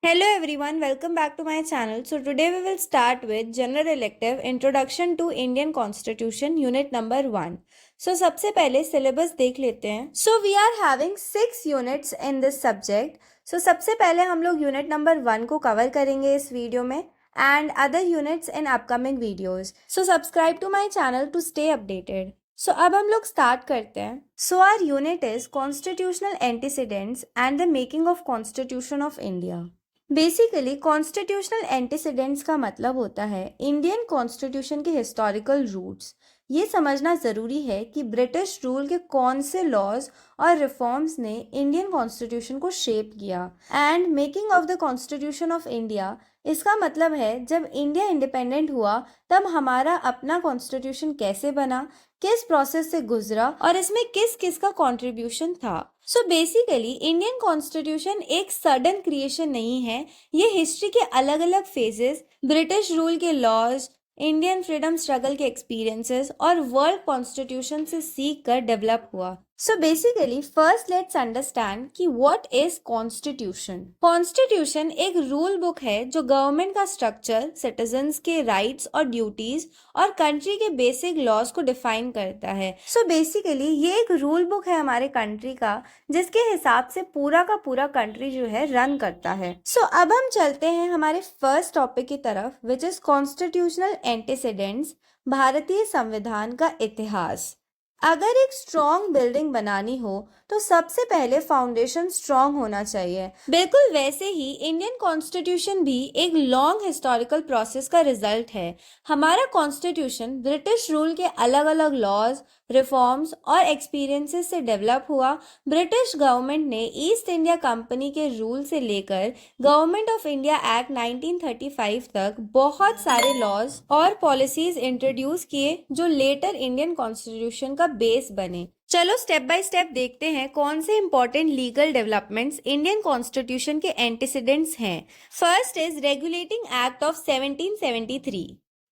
Hello everyone, welcome back to my channel. So today we will start with General Elective Introduction to Indian Constitution Unit number 1. So सबसे पहले syllabus देख लेते हैं. So we are having 6 units in this subject. So सबसे पहले हम लोग unit number 1 को cover करेंगे इस वीडियो में and other units in upcoming videos. So subscribe to my channel to stay updated. So अब हम लोग start करते हैं. So our unit is Constitutional Antecedents and the Making of Constitution of India. Basically constitutional antecedents का मतलब होता है Indian constitution के हिस्टोरिकल रूट्स. ये समझना ज़रूरी है कि ब्रिटिश रूल के कौन से लॉज और रिफॉर्म्स ने इंडियन कॉन्स्टिट्यूशन को शेप किया. And making of the constitution of India, इसका मतलब है जब इंडिया इंडिपेंडेंट हुआ तब हमारा अपना कॉन्स्टिट्यूशन कैसे बना, किस प्रोसेस से गुजरा और इसमें किस किस का कंट्रीब्यूशन था. सो बेसिकली इंडियन कॉन्स्टिट्यूशन एक सडन क्रिएशन नहीं है. ये हिस्ट्री के अलग अलग फेजेस, ब्रिटिश रूल के लॉज, इंडियन फ्रीडम स्ट्रगल के एक्सपीरियंसेस और वर्ल्ड कॉन्स्टिट्यूशन से सीख कर डेवलप हुआ. So basically first let's understand कि व्हाट इज कॉन्स्टिट्यूशन. कॉन्स्टिट्यूशन एक रूल बुक है जो गवर्नमेंट का स्ट्रक्चर, सिटीजन्स के राइट्स और ड्यूटीज और कंट्री के बेसिक लॉज को डिफाइन करता है. सो बेसिकली ये एक रूल बुक है हमारे कंट्री का जिसके हिसाब से पूरा का पूरा कंट्री जो है रन करता है. सो अब हम चलते हैं हमारे फर्स्ट टॉपिक की तरफ विच इज कॉन्स्टिट्यूशनल एंटीसीडेंट्स, भारतीय संविधान का इतिहास. अगर एक स्ट्रॉन्ग बिल्डिंग बनानी हो तो सबसे पहले फाउंडेशन स्ट्रॉन्ग होना चाहिए. बिल्कुल वैसे ही इंडियन कॉन्स्टिट्यूशन भी एक लॉन्ग हिस्टोरिकल प्रोसेस का रिजल्ट है. हमारा कॉन्स्टिट्यूशन ब्रिटिश रूल के अलग अलग लॉज, रिफॉर्म्स और एक्सपीरियंसेस से डेवलप हुआ. ब्रिटिश गवर्नमेंट ने ईस्ट इंडिया कंपनी के रूल से लेकर गवर्नमेंट ऑफ इंडिया एक्ट 1935 तक बहुत सारे लॉज और पॉलिसीज इंट्रोड्यूस किए जो लेटर इंडियन कॉन्स्टिट्यूशन का बेस बने. चलो स्टेप बाय स्टेप देखते हैं कौन से important legal developments Indian constitution के एंटीसीडेंट्स हैं. First is regulating act of 1773.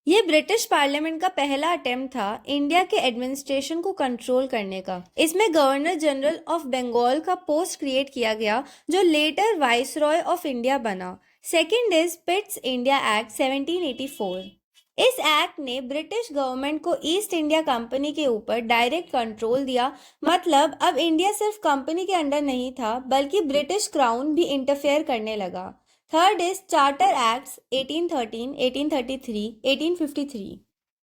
ये ब्रिटिश पार्लियामेंट का पहला अटेम्प्ट था इंडिया के एडमिनिस्ट्रेशन को कंट्रोल करने का. इसमें गवर्नर जनरल ऑफ बंगाल का पोस्ट क्रिएट किया गया जो लेटर वाइसरॉय ऑफ इंडिया बना. Second is Pitt's India act 1784. इस एक्ट ने ब्रिटिश गवर्नमेंट को ईस्ट इंडिया कंपनी के ऊपर डायरेक्ट कंट्रोल दिया. मतलब अब इंडिया सिर्फ कंपनी के अंडर नहीं था बल्कि ब्रिटिश क्राउन भी इंटरफेयर करने लगा. Third is charter acts 1813, 1833, 1853.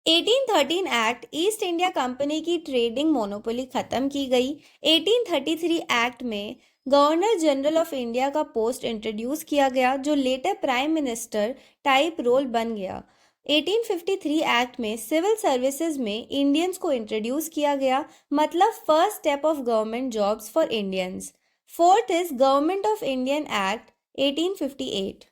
1813 act East India company की ट्रेडिंग मोनोपोली खत्म की गई. 1833 एक्ट में गवर्नर जनरल ऑफ इंडिया का पोस्ट इंट्रोड्यूस किया गया जो later prime minister type role बन गया. 1853 एक्ट में सिविल सर्विसेज में इंडियंस को इंट्रोड्यूस किया गया. मतलब first step of government jobs for Indians. Fourth is government of Indian act 1858.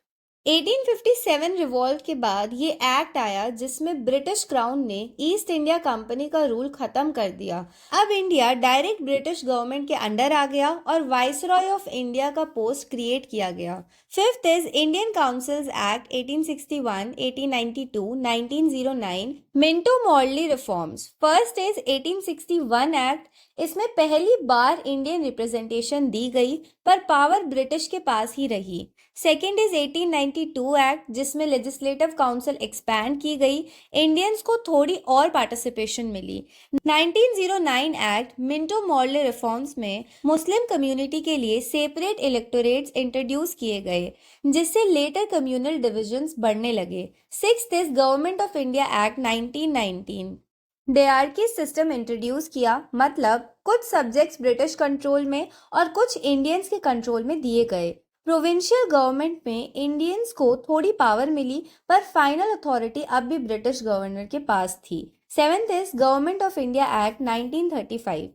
1857 revolt के बाद ये एक्ट आया जिसमें ब्रिटिश क्राउन ने ईस्ट इंडिया कंपनी का रूल खत्म कर दिया. अब इंडिया डायरेक्ट ब्रिटिश गवर्नमेंट के अंडर आ गया और वाइसरॉय ऑफ इंडिया का पोस्ट क्रिएट किया गया. Fifth is Indian councils act 1861, 1892, 1909, Minto Morley reforms. First is 1861 act. इसमें पहली बार इंडियन रिप्रेजेंटेशन दी गई पर पावर ब्रिटिश के पास ही रही. सेकेंड इज 1892 एक्ट जिसमें लेजिस्लेटिव काउंसिल एक्सपैंड की गई. इंडियंस को थोड़ी और पार्टिसिपेशन मिली. 1909 एक्ट मिंटो मॉर्ले रिफॉर्म्स में मुस्लिम कम्युनिटी के लिए सेपरेट इलेक्टोरेट्स इंट्रोड्यूस किए गए जिससे लेटर कम्युनल डिविजन्स बढ़ने लगे. Sixth is government of India act 1919. Dyarchy system introduce किया. मतलब कुछ सब्जेक्ट्स ब्रिटिश कंट्रोल में और कुछ इंडियंस के कंट्रोल में दिए गए. प्रोविंशियल गवर्नमेंट में इंडियंस को थोड़ी पावर मिली पर फाइनल अथॉरिटी अब भी ब्रिटिश गवर्नर के पास थी. Seventh is government of India act 1935.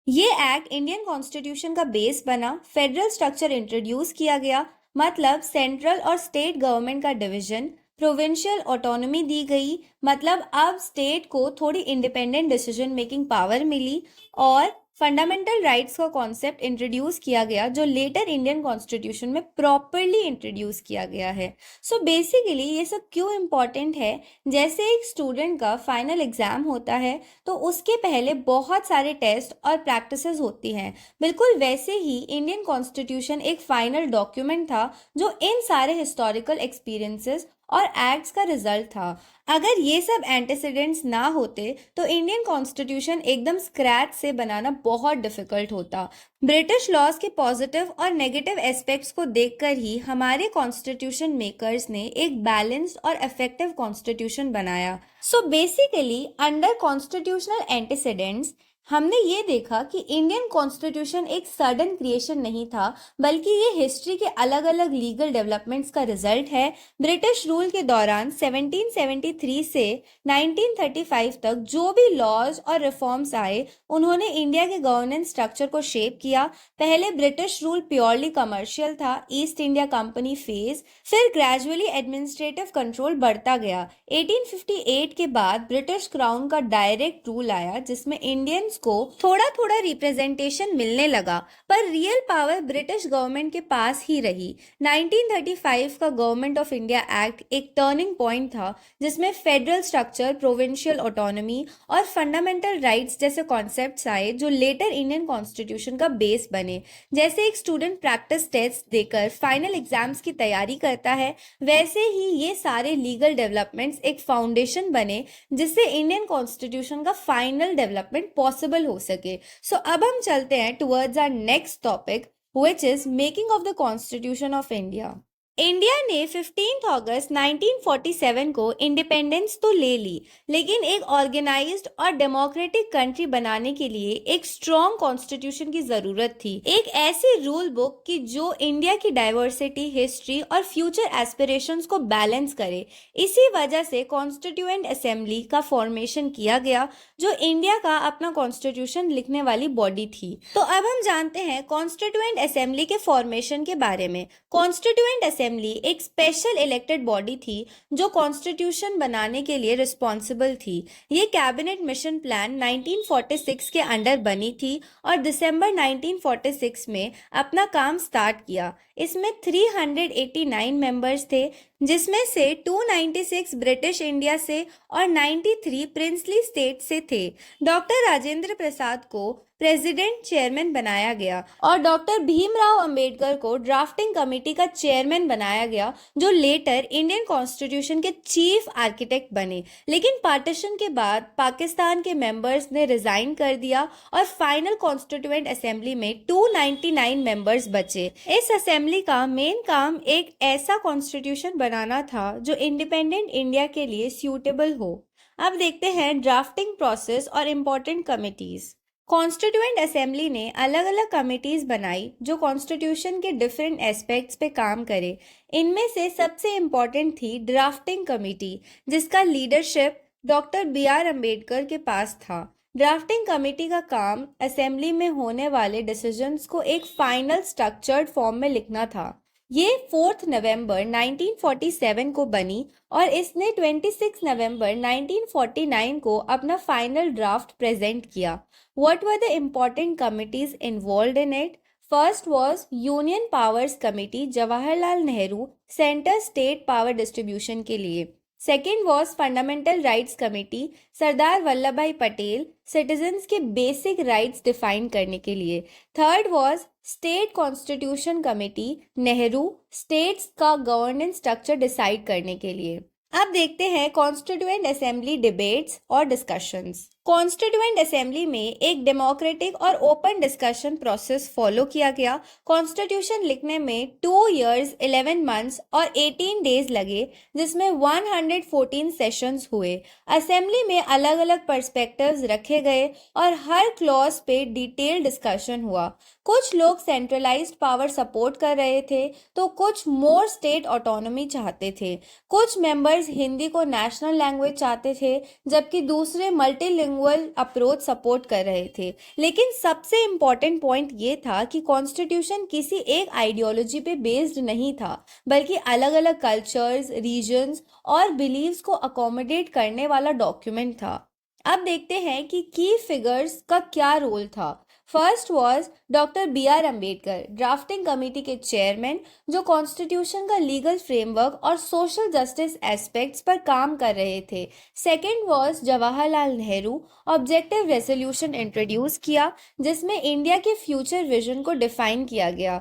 ये एक्ट इंडियन कॉन्स्टिट्यूशन का बेस बना. फेडरल स्ट्रक्चर इंट्रोड्यूस किया गया. मतलब सेंट्रल और स्टेट गवर्नमेंट का डिवीजन. प्रोविंशियल ऑटोनॉमी दी गई. मतलब अब स्टेट को थोड़ी इंडिपेंडेंट डिसीजन मेकिंग पावर मिली. और फंडामेंटल राइट्स का कॉन्सेप्ट इंट्रोड्यूस किया गया जो लेटर इंडियन कॉन्स्टिट्यूशन में प्रॉपरली इंट्रोड्यूस किया गया है। सो बेसिकली ये सब क्यों इम्पॉर्टेंट है, जैसे एक स्टूडेंट का फाइनल एग्जाम होता है तो उसके पहले बहुत सारे टेस्ट और प्रैक्टिसेस होती हैं, बिल्कुल वैसे ही इंडियन कॉन्स्टिट्यूशन एक फाइनल डॉक्यूमेंट था जो इन सारे हिस्टोरिकल एक्सपीरियंसेस और एक्ट्स का रिजल्ट था। अगर ये सब एंटीसीडेंट्स ना होते तो इंडियन कॉन्स्टिट्यूशन एकदम स्क्रैच से बनाना बहुत डिफिकल्ट होता। ब्रिटिश लॉज के पॉजिटिव और नेगेटिव एस्पेक्ट्स को देखकर ही हमारे कॉन्स्टिट्यूशन मेकर्स ने एक बैलेंस्ड और इफेक्टिव कॉन्स्टिट्यूशन बनाया। So basically under constitutional antecedents हमने ये देखा कि इंडियन कॉन्स्टिट्यूशन एक सडन क्रिएशन नहीं था, बल्कि ये हिस्ट्री के अलग अलग लीगल डेवलपमेंट्स का रिजल्ट है। ब्रिटिश रूल के दौरान 1773 से 1935 तक जो भी लॉज और रिफॉर्म्स आए उन्होंने इंडिया के गवर्नेंस स्ट्रक्चर को शेप किया। पहले ब्रिटिश रूल प्योरली कमर्शियल था, ईस्ट इंडिया कंपनी फेज, फिर ग्रेजुअली एडमिनिस्ट्रेटिव कंट्रोल बढ़ता गया। 1858 के बाद ब्रिटिश क्राउन का डायरेक्ट रूल आया जिसमें इंडियंस को थोड़ा थोड़ा रिप्रेजेंटेशन मिलने लगा, पर रियल पावर ब्रिटिश गवर्नमेंट के पास ही रही। 1935 का गवर्नमेंट ऑफ इंडिया एक्ट एक टर्निंग पॉइंट था जिसमें फेडरल स्ट्रक्चर, प्रोविंशियल ऑटोनॉमी और फंडामेंटल राइट्स जैसे कॉन्सेप्ट्स आए जो लेटर इंडियन कॉन्स्टिट्यूशन का बेस बने। जैसे एक स्टूडेंट प्रैक्टिस टेस्ट देकर फाइनल एग्जाम्स की तैयारी करता है, वैसे ही ये सारे लीगल डेवलपमेंट्स एक फाउंडेशन बने जिससे इंडियन कॉन्स्टिट्यूशन का फाइनल डेवलपमेंट पॉसिबल हो सके। सो अब हम चलते हैं towards our next topic which is making of the constitution of India. India ने 15 अगस्त 1947 को इंडिपेंडेंस तो ले ली, लेकिन एक ऑर्गेनाइज्ड और डेमोक्रेटिक कंट्री बनाने के लिए एक स्ट्रॉन्ग कॉन्स्टिट्यूशन की जरूरत थी। एक ऐसी रूल बुक कि जो इंडिया की डाइवर्सिटी, हिस्ट्री और फ्यूचर एस्पिरेशंस को बैलेंस करे। इसी वजह से कॉन्स्टिट्यूएंट असेंबली का फॉर्मेशन किया गया जो इंडिया का अपना कॉन्स्टिट्यूशन लिखने वाली बॉडी थी। तो अब हम जानते हैं कॉन्स्टिट्यूएंट असेंबली के फॉर्मेशन के बारे में। कॉन्स्टिट्यूएंट असेंबली एक स्पेशल इलेक्टेड बॉडी थी जो कॉन्स्टिट्यूशन बनाने के लिए रिस्पॉन्सिबल थी। ये कैबिनेट मिशन प्लान 1946 के अंडर बनी थी और दिसंबर 1946 में अपना काम स्टार्ट किया। इसमें 389 मेंबर्स थे जिसमें से 296 ब्रिटिश इंडिया से और 93 प्रिंसली स्टेट से थे। डॉक्टर राजेंद्र प्रसाद को प्रेसिडेंट चेयरमैन बनाया गया और डॉक्टर भीमराव अंबेडकर को ड्राफ्टिंग कमेटी का चेयरमैन बनाया गया जो लेटर इंडियन कॉन्स्टिट्यूशन के चीफ आर्किटेक्ट बने। लेकिन पार्टीशन के बाद पाकिस्तान के मेंबर्स ने रिजाइन कर दिया और फाइनल कॉन्स्टिट्यूएंट असेंबली में 299 मेंबर्स बचे। इस असेंबली का मेन काम एक ऐसा कॉन्स्टिट्यूशन बनाना था जो इंडिपेंडेंट इंडिया के लिए सूटेबल हो। अब देखते हैं ड्राफ्टिंग प्रोसेस और इम्पोर्टेंट कमिटीज। कॉन्स्टिट्यूएंट असेंबली ने अलग अलग कमिटीज बनाई जो कॉन्स्टिट्यूशन के डिफरेंट एस्पेक्ट्स पे काम करे। इनमें से सबसे इम्पोर्टेंट थी ड्राफ्टिंग कमेटी जिसका लीडरशिप डॉक्टर B.R. अम्बेडकर के पास था। ड्राफ्टिंग कमेटी का काम असेंबली में होने वाले डिसीजंस को एक फाइनल स्ट्रक्चर्ड फॉर्म में लिखना था। ये 4 नवंबर 1947 को बनी और इसने 26 नवंबर 1949 को अपना फाइनल ड्राफ्ट प्रेजेंट किया। What were the important committees involved in it? First was Union Powers Committee, Jawaharlal Nehru, centre state power distribution के लिए। Second was fundamental rights committee, Sardar Vallabh Bhai Patel, citizens के बेसिक राइट्स डिफाइन करने के लिए। Third was state constitution committee, Nehru, states का governance structure decide करने के लिए। अब देखते हैं कॉन्स्टिट्यूएंट असेंबली डिबेट्स और डिस्कशंस। कॉन्स्टिट्यूएंट असेंबली में एक डेमोक्रेटिक और ओपन डिस्कशन प्रोसेस फॉलो किया गया। कॉन्स्टिट्यूशन लिखने में 2 years 11 months और 18 days लगे जिसमें 114 सेशंस हुए। असेंबली में अलग अलग पर्सपेक्टिव्स रखे गए और हर क्लॉज पे डिटेल डिस्कशन हुआ। कुछ लोग सेंट्रलाइज्ड पावर सपोर्ट कर रहे थे तो कुछ मोर स्टेट ऑटोनॉमी चाहते थे। कुछ मेंबर्स हिंदी को नेशनल लैंग्वेज चाहते थे जबकि दूसरे मल्टीलिंगुअल अप्रोच सपोर्ट कर रहे थे। लेकिन सबसे इम्पोर्टेंट पॉइंट ये था कि कॉन्स्टिट्यूशन किसी एक आइडियोलॉजी पे बेस्ड नहीं था बल्कि अलग अलग कल्चर्स, रीजन्स और बिलीव्स को अकोमोडेट करने वाला डॉक्यूमेंट था। अब देखते हैं कि की फिगर्स का क्या रोल था। First was doctor B.R. Ambedkar, drafting committee के चेयरमैन, जो कॉन्स्टिट्यूशन का लीगल फ्रेमवर्क और सोशल जस्टिस एस्पेक्ट्स पर काम कर रहे थे। Second was Jawaharlal Nehru, objective resolution introduce किया जिसमें इंडिया के फ्यूचर विजन को डिफाइन किया गया।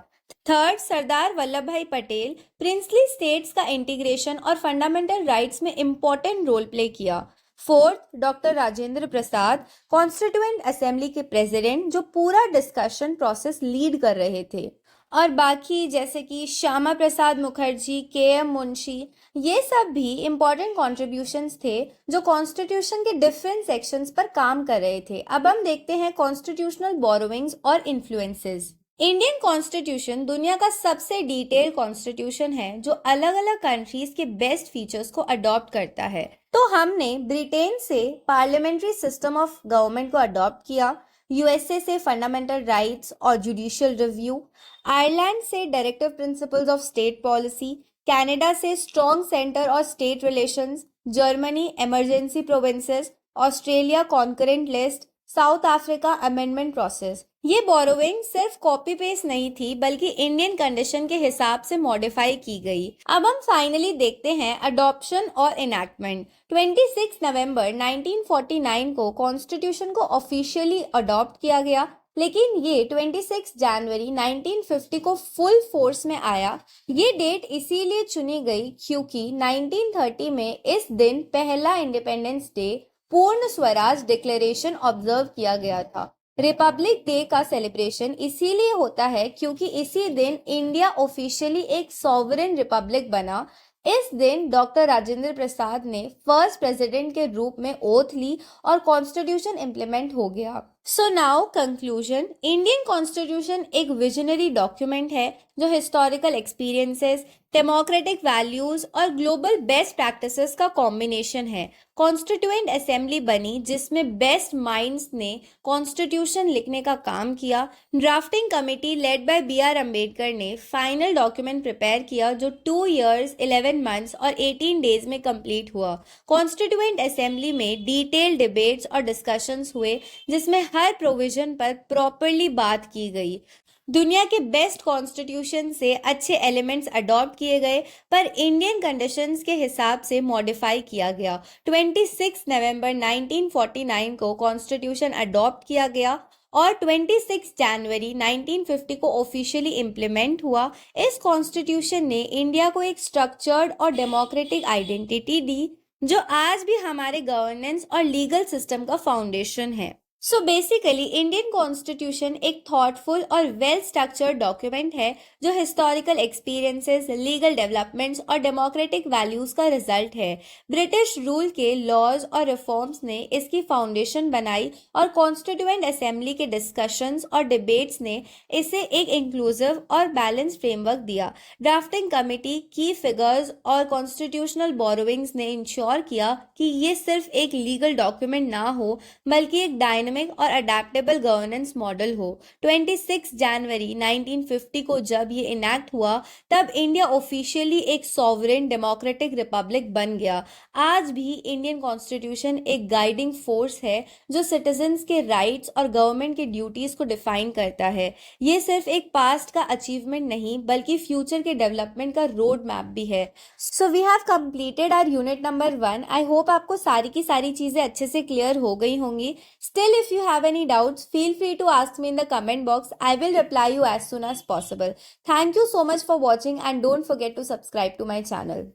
थर्ड, सरदार वल्लभ भाई पटेल, प्रिंसली स्टेट्स का इंटीग्रेशन और फंडामेंटल राइट्स में इंपॉर्टेंट रोल प्ले किया। Fourth, doctor Rajendra Prasad, constituent assembly के प्रेसिडेंट, जो पूरा डिस्कशन प्रोसेस लीड कर रहे थे। और बाकी जैसे कि श्यामा प्रसाद मुखर्जी, KM मुंशी, ये सब भी इम्पोर्टेंट कॉन्ट्रीब्यूशंस थे जो कॉन्स्टिट्यूशन के डिफरेंट सेक्शंस पर काम कर रहे थे। अब हम देखते हैं कॉन्स्टिट्यूशनल बोरोविंग्स और इन्फ्लुएंसेस। इंडियन कॉन्स्टिट्यूशन दुनिया का सबसे डिटेल कॉन्स्टिट्यूशन है जो अलग अलग कंट्रीज के बेस्ट फीचर्स को अडॉप्ट करता है। तो हमने ब्रिटेन से पार्लियामेंट्री सिस्टम ऑफ गवर्नमेंट को अडॉप्ट किया, USA से फंडामेंटल राइट्स और जुडिशियल रिव्यू, आयरलैंड से directive principles of state policy, Canada से स्ट्रॉन्ग सेंटर और state relations, Germany emergency provinces, Australia concurrent list, south Africa amendment process. ये borrowing सिर्फ copy paste नहीं थी बल्कि इंडियन कंडीशन के हिसाब से मॉडिफाई की गई। अब हम फाइनली देखते हैं अडॉप्शन और इनैक्टमेंट। 26 नवंबर 1949 को कॉन्स्टिट्यूशन को ऑफिशियली अडॉप्ट किया गया, लेकिन ये 26 जनवरी 1950 को फुल फोर्स में आया। ये डेट इसीलिए चुनी गई क्योंकि 1930 में इस दिन पहला इंडिपेंडेंस डे, पूर्ण स्वराज डिक्लेरेशन ऑब्जर्व किया गया था। रिपब्लिक डे का सेलिब्रेशन इसीलिए होता है क्योंकि इसी दिन इंडिया ऑफिशियली एक सॉवरेन रिपब्लिक बना। इस दिन डॉक्टर राजेंद्र प्रसाद ने फर्स्ट प्रेसिडेंट के रूप में ओथ ली और कॉन्स्टिट्यूशन इम्प्लीमेंट हो गया। So now conclusion, Indian constitution एक विजनरी डॉक्यूमेंट है जो हिस्टोरिकल एक्सपीरियंसेस, डेमोक्रेटिक वैल्यूज और ग्लोबल बेस्ट प्रैक्टिसेस का कॉम्बिनेशन है। कॉन्स्टिट्यूएंट असेंबली बनी जिसमें बेस्ट माइंड्स ने कॉन्स्टिट्यूशन लिखने का काम किया। Drafting committee led by B.R. Ambedkar ने फाइनल डॉक्यूमेंट प्रिपेयर किया जो 2 years 11 months और 18 days में कंप्लीट हुआ। कॉन्स्टिट्यूएंट असेंबली में डिटेल डिबेट्स और डिस्कशंस हुए जिसमें हर प्रोविजन पर प्रॉपरली बात की गई। दुनिया के बेस्ट कॉन्स्टिट्यूशन से अच्छे एलिमेंट्स अडॉप्ट किए गए पर इंडियन कंडीशंस के हिसाब से मॉडिफाई किया गया। 26 नवंबर 1949 को कॉन्स्टिट्यूशन अडॉप्ट किया गया और 26 जनवरी 1950 को ऑफिशियली इम्प्लीमेंट हुआ। इस कॉन्स्टिट्यूशन ने इंडिया को एक स्ट्रक्चर्ड और डेमोक्रेटिक आइडेंटिटी दी जो आज भी हमारे गवर्नेंस और लीगल सिस्टम का फाउंडेशन है। सो बेसिकली इंडियन कॉन्स्टिट्यूशन एक थॉटफुल और वेल स्ट्रक्चर्ड डॉक्यूमेंट है जो हिस्टोरिकल एक्सपीरियंसेस, लीगल डेवलपमेंट्स और डेमोक्रेटिक वैल्यूज का रिजल्ट है। ब्रिटिश रूल के लॉज और रिफॉर्म्स ने इसकी फाउंडेशन बनाई और कॉन्स्टिट्यूएंट असेंबली के डिस्कशंस और डिबेट्स ने इसे एक इंक्लूसिव और बैलेंस फ्रेमवर्क दिया। ड्राफ्टिंग कमेटी, की फिगर्स और कॉन्स्टिट्यूशनल बोरोविंग्स ने इंश्योर किया कि ये सिर्फ एक लीगल डॉक्यूमेंट ना हो बल्कि एक डायनामिक और अडेप्टेबल गवर्नेंस मॉडल हो। 26 जनवरी 1950 को जब ये इनैक्ट हुआ तब इंडिया ऑफिशियली एक सॉवरेन डेमोक्रेटिक रिपब्लिक बन गया। आज भी इंडियन कॉन्स्टिट्यूशन एक गाइडिंग फोर्स है जो सिटीजन्स के राइट्स और गवर्नमेंट के ड्यूटीज को डिफाइन करता है। ये सिर्फ एक पास्ट का अचीवमेंट नहीं बल्कि फ्यूचर के डेवलपमेंट का रोड मैप भी है। So we have completed our unit number 1। I hope आपको सारी की सारी चीजें अच्छे से क्लियर हो गई होंगी। Still, if you have any doubts, feel free to ask me in the comment box. I will reply you as soon as possible. Thank you so much for watching and don't forget to subscribe to my channel.